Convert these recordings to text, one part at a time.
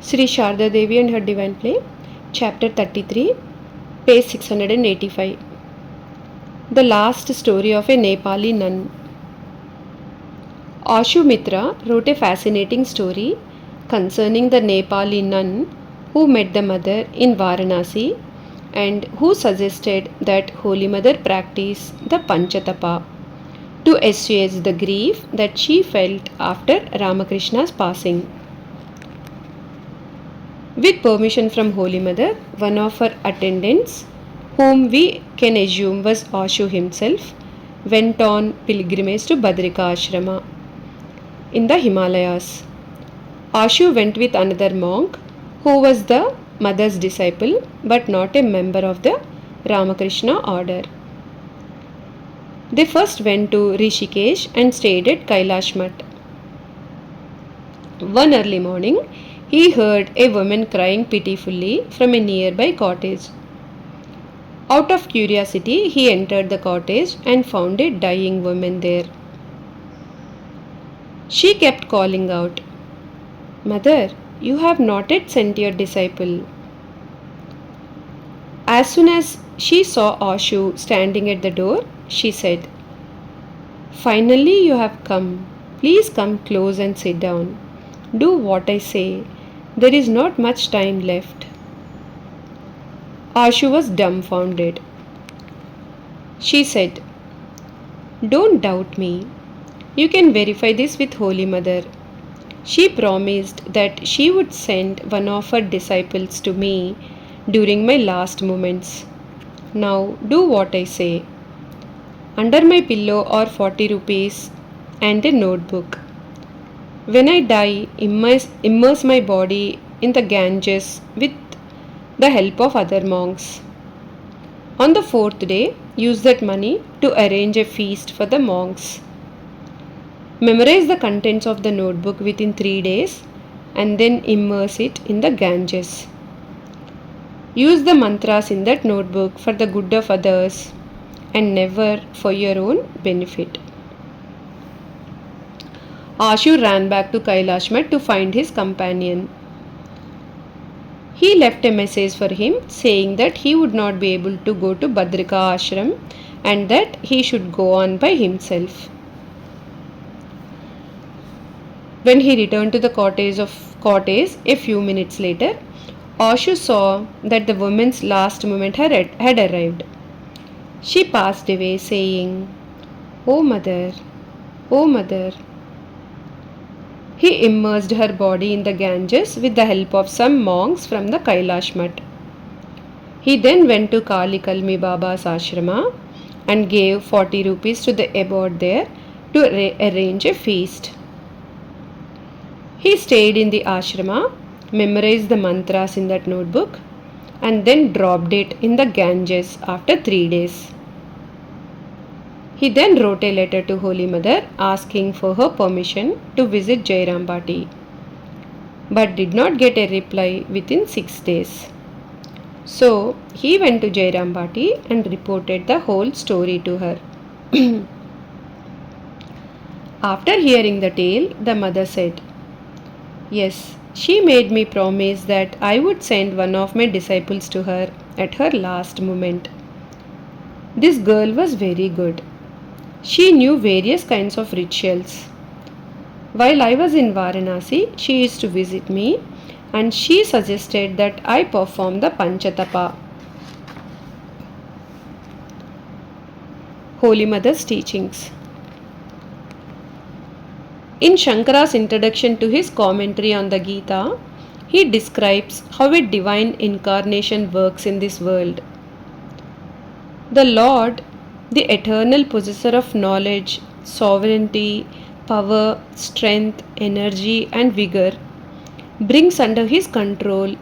Sri Sharda Devi and Her Divine Play, Chapter 33, page 685. The Last Story of a Nepali Nun. Ashu Mitra wrote a fascinating story concerning the Nepali nun who met the mother in Varanasi and who suggested that Holy Mother practice the Panchatapa to assuage the grief that she felt after Ramakrishna's passing. With permission from Holy Mother, one of her attendants, whom we can assume was Ashu himself, went on pilgrimage to Badrika Ashrama in the Himalayas. Ashu went with another monk who was the mother's disciple but not a member of the Ramakrishna order. They first went to Rishikesh and stayed at Kailash Mat. One early morning, he heard a woman crying pitifully from a nearby cottage. Out of curiosity, he entered the cottage and found a dying woman there. She kept calling out, "Mother, you have not yet sent your disciple." As soon as she saw Ashu standing at the door, she said, "Finally you have come. Please come close and sit down. Do what I say. There is not much time left." Ashu was dumbfounded. She said, "Don't doubt me. You can verify this with Holy Mother. She promised that she would send one of her disciples to me during my last moments. Now do what I say. Under my pillow are 40 rupees and a notebook. When I die, immerse my body in the Ganges with the help of other monks. On the fourth day, use that money to arrange a feast for the monks. Memorize the contents of the notebook within 3 days and then immerse it in the Ganges. Use the mantras in that notebook for the good of others and never for your own benefit." Ashu ran back to Kailash Mat to find his companion. He left a message for him saying that he would not be able to go to Badrika Ashram and that he should go on by himself. When he returned to the cottage a few minutes later, Ashu saw that the woman's last moment had arrived. She passed away saying, "Oh mother, oh mother." He immersed her body in the Ganges with the help of some monks from the Kailash Mat. He then went to Kali Kalmi Baba's ashrama and gave 40 rupees to the abbot there to arrange a feast. He stayed in the ashrama, memorized the mantras in that notebook, and then dropped it in the Ganges after 3 days. He then wrote a letter to Holy Mother asking for her permission to visit Jairam Bati, but did not get a reply within 6 days. So he went to Jairam Bati and reported the whole story to her. After hearing the tale, the mother said, "Yes, she made me promise that I would send one of my disciples to her at her last moment. This girl was very good. She knew various kinds of rituals. While I was in Varanasi, she used to visit me and she suggested that I perform the Panchatapa." Holy Mother's teachings. In Shankara's introduction to his commentary on the Gita, he describes how a divine incarnation works in this world. The Lord, the eternal possessor of knowledge, sovereignty, power, strength, energy, and vigor, brings under his control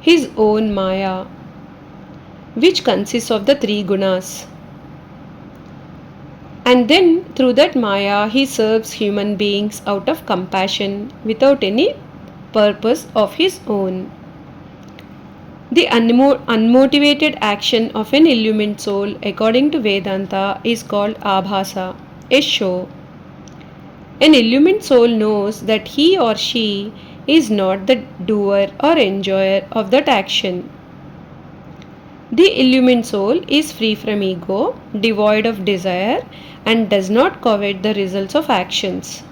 his own Maya, which consists of the 3 gunas. And then through that Maya, he serves human beings out of compassion without any purpose of his own. The unmotivated action of an illumined soul, according to Vedanta, is called abhasa, a show. An illumined soul knows that he or she is not the doer or enjoyer of that action. The illumined soul is free from ego, devoid of desire, and does not covet the results of actions.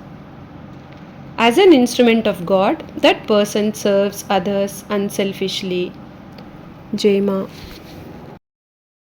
As an instrument of God, that person serves others unselfishly. Jai Ma.